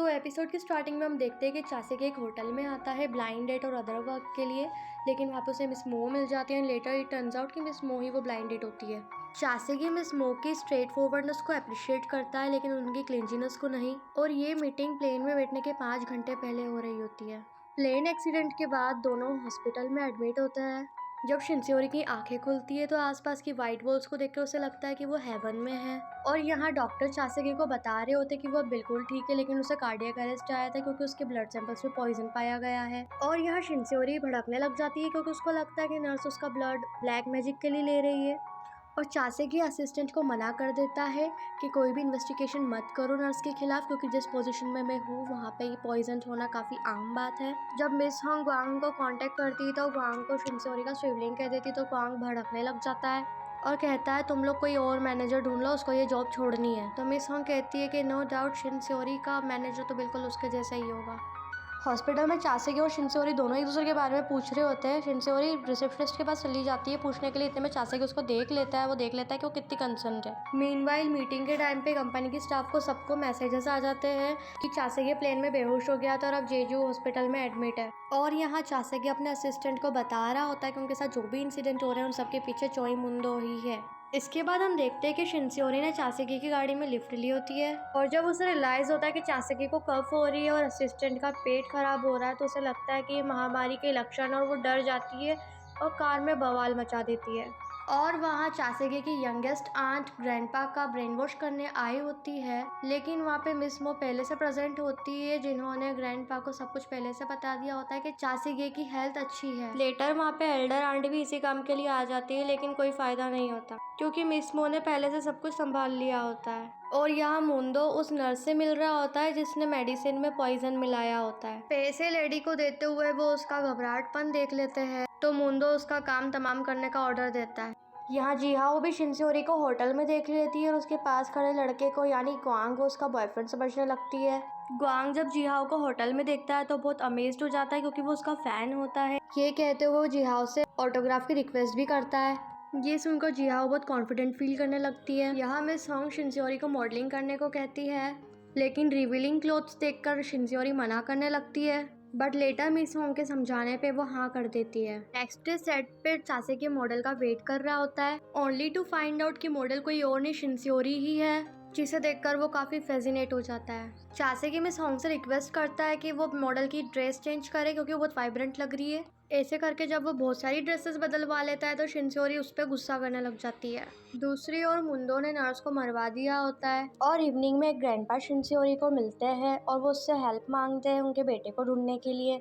तो एपिसोड की स्टार्टिंग में हम देखते हैं कि चासे एक होटल में आता है ब्लाइंड डेट और अदर वर्क के लिए, लेकिन वहाँ पे उसे मिस मो मिल जाती है। लेटर इट टर्न्स आउट कि मिस मो ही वो ब्लाइंड डेट होती है। चासेगी मिस मो की स्ट्रेट फॉरवर्डनेस को अप्रिशिएट करता है, लेकिन उनकी क्लिंजीनेस को नहीं। और ये मीटिंग प्लेन में बैठने के 5 घंटे पहले हो रही होती है। प्लेन एक्सीडेंट के बाद दोनों हॉस्पिटल में एडमिट होते हैं। जब शिनसेओरी की आंखें खुलती है तो आसपास की व्हाइट वॉल्स को देखकर उसे लगता है कि वो हेवन में है। और यहाँ डॉक्टर चासेगी को बता रहे होते कि वो बिल्कुल ठीक है, लेकिन उसे कार्डियक अरेस्ट आया था क्योंकि उसके ब्लड सैंपल्स में पॉइजन पाया गया है। और यहाँ शिनसेओरी भड़कने लग जाती है क्योंकि उसको लगता है कि नर्स उसका ब्लड ब्लैक मैजिक के लिए ले रही है। और चासेगी असिस्टेंट को मना कर देता है कि कोई भी इन्वेस्टिगेशन मत करो नर्स के खिलाफ, क्योंकि जिस पोजीशन में मैं हूँ वहाँ पे पॉइजन होना काफ़ी आम बात है। जब मिस हॉन्ग ग्वांग को कांटेक्ट करती है तो ग्वांग को शिनसेओरी का सिबलिंग कह देती तो ग्वांग भड़कने लग जाता है और कहता है तुम लोग कोई और मैनेजर ढूंढ लो, उसको ये जॉब छोड़नी है। तो मिस हॉन्ग कहती है कि नो डाउट शिनसेओरी का मैनेजर तो बिल्कुल उसके जैसा ही होगा। हॉस्पिटल में चासेगी और शिनसेओरी दोनों एक दूसरे के बारे में पूछ रहे होते हैं। शिनसेओरी रिसेप्शनिस्ट के पास चली जाती है पूछने के लिए, इतने में चासेगी उसको देख लेता है। वो देख लेता है कि वो कितनी कंसर्न है। मीनवाइल मीटिंग के टाइम पे कंपनी की स्टाफ को सबको मैसेजेस आ जाते हैं कि चासेगी प्लेन में बेहोश हो गया था और अब जेजू हॉस्पिटल में एडमिट है। और यहाँ चासेगी अपने असिस्टेंट को बता रहा होता है कि उनके साथ जो भी इंसिडेंट हो रहे हैं उन सबके पीछे चोई मुंडो ही है। इसके बाद हम देखते हैं कि शिनसेओरी ने चासेगी की गाड़ी में लिफ्ट ली होती है और जब उसे रियलाइज होता है कि चासेगी को कफ हो रही है और असिस्टेंट का पेट खराब हो रहा है तो उसे लगता है कि ये महामारी के लक्षण और वो डर जाती है और कार में बवाल मचा देती है। और वहाँ चासेगी की यंगेस्ट आंट ग्रैंडपा का ब्रेन वॉश करने आई होती है, लेकिन वहाँ पे मिस मो पहले से प्रेजेंट होती है जिन्होंने ग्रैंडपा को सब कुछ पहले से बता दिया होता है कि चासेगी की हेल्थ अच्छी है। लेटर वहाँ पे एल्डर आंट भी इसी काम के लिए आ जाती है, लेकिन कोई फायदा नहीं होता क्योंकि मिस मो ने पहले से सब कुछ संभाल लिया होता है। और यहाँ मुंडो उस नर्स से मिल रहा होता है जिसने मेडिसिन में पॉइजन मिलाया होता है। पैसे लेडी को देते हुए वो उसका घबराहटपन देख लेते हैं तो मुंडो उसका काम तमाम करने का ऑर्डर देता है। यहाँ जिहाओ भी शिनसेओरी को होटल में देख लेती है और उसके पास खड़े लड़के को यानी ग्वांग को उसका बॉयफ्रेंड समझने लगती है। ग्वांग जब जिहाओ को होटल में देखता है तो बहुत अमेज्ड हो जाता है क्योंकि वो उसका फैन होता है। ये कहते हुए वो जिहाओ से ऑटोग्राफ की रिक्वेस्ट भी करता है। ये सुनकर जिहाओ बहुत कॉन्फिडेंट फील करने लगती है। यहाँ मिस हॉन्ग शिनसेओरी को मॉडलिंग करने को कहती है, लेकिन रिवीलिंग क्लोथ्स देखकर शिनसेओरी मना करने लगती है, बट लेटर मिस होंग के समझाने पे वो हाँ कर देती है। नेक्स्ट डे सेट पे चासे के मॉडल का वेट कर रहा होता है ओनली टू फाइंड आउट कि मॉडल कोई और नहीं शिनसेओरी ही है, जिसे देखकर वो काफी फैसिनेट हो जाता है। चासे की मिस होंग से रिक्वेस्ट करता है कि वो मॉडल की ड्रेस चेंज करे क्योंकि वो बहुत वाइब्रेंट लग रही है। ऐसे करके जब वो बहुत सारी ड्रेसेस बदलवा लेता है तो शिनसेओरी उस पर गुस्सा करने लग जाती है। दूसरी ओर मुंडो ने नर्स को मरवा दिया होता है और इवनिंग में ग्रैंडपा शिनसेओरी को मिलते हैं और वो उससे हेल्प मांगते हैं उनके बेटे को ढूंढने के लिए,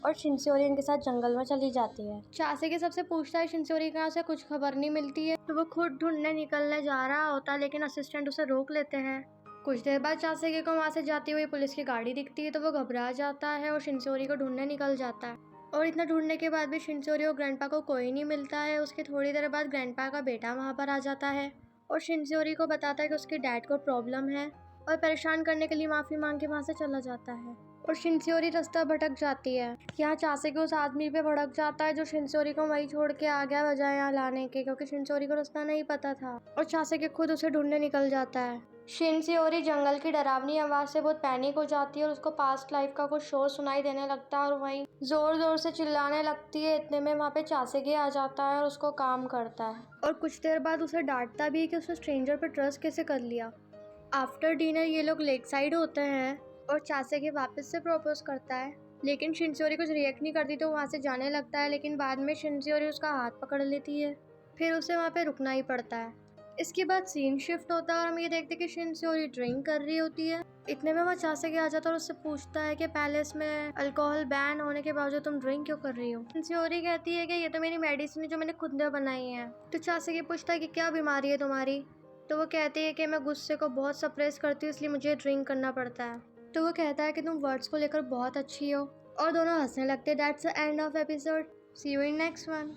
और शिनसेओरी उनके साथ जंगल में चली जाती है। चासे के सबसे पूछता है शिनसेओरी कहाँ से, कुछ खबर नहीं मिलती है तो वो खुद ढूंढने निकलने जा रहा होता है, लेकिन असिस्टेंट उसे रोक लेते हैं। कुछ देर बाद चासेगे को वहाँ से जाती हुई पुलिस की गाड़ी दिखती है तो वो घबरा जाता है और शिनसेओरी को ढूंढने निकल जाता है। और इतना ढूंढने के बाद भी शिनसेओरी और ग्रैंडपा को कोई नहीं मिलता है। उसके थोड़ी देर बाद ग्रैंडपा का बेटा वहाँ पर आ जाता है और शिनसेओरी को बताता है कि उसके डैड को प्रॉब्लम है और परेशान करने के लिए माफ़ी मांग के वहाँ से चला जाता है। और शिनसेओरी रास्ता भटक जाती है। यहाँ चासेगी उस आदमी पे भड़क जाता है जो शिनसेओरी को वहीं छोड़ के आ गया बजाय यहाँ लाने के, क्योंकि शिनसेओरी को रास्ता नहीं पता था और चासेगी खुद उसे ढूंढने निकल जाता है। शिनसेओरी जंगल की डरावनी आवाज से बहुत पैनिक हो जाती है और उसको पास्ट लाइफ का कुछ शोर सुनाई देने लगता है और वहीं जोर जोर से चिल्लाने लगती है। इतने में वहाँ पे चासेगी आ जाता है और उसको काम करता है और कुछ देर बाद उसे डांटता भी है कि उसने स्ट्रेंजर पर ट्रस्ट कैसे कर लिया। आफ्टर डिनर ये लोग लेक साइड होते हैं और चासेगी वापस से प्रपोज करता है, लेकिन शिनसेओरी कुछ रिएक्ट नहीं करती तो वहाँ से जाने लगता है, लेकिन बाद में शिनसेओरी उसका हाथ पकड़ लेती है, फिर उसे वहाँ पे रुकना ही पड़ता है। इसके बाद सीन शिफ्ट होता है और हम ये देखते हैं कि शिनसेओरी ड्रिंक कर रही होती है। इतने में वहाँ चासेगी आ जाता है और उससे पूछता है कि पैलेस में अल्कोहल बैन होने के बावजूद तुम ड्रिंक क्यों कर रही हो। शिनसेओरी कहती है कि ये तो मेरी मेडिसिन है जो मैंने खुद ने बनाई है। तो चासेगी पूछता है कि क्या बीमारी है तुम्हारी, तो वो कहती है कि मैं गुस्से को बहुत सप्रेस करती हूँ इसलिए मुझे ड्रिंक करना पड़ता है। तो वो कहता है कि तुम वर्ड्स को लेकर बहुत अच्छी हो और दोनों हंसने लगते हैं। That's the end of episode. See you in next one.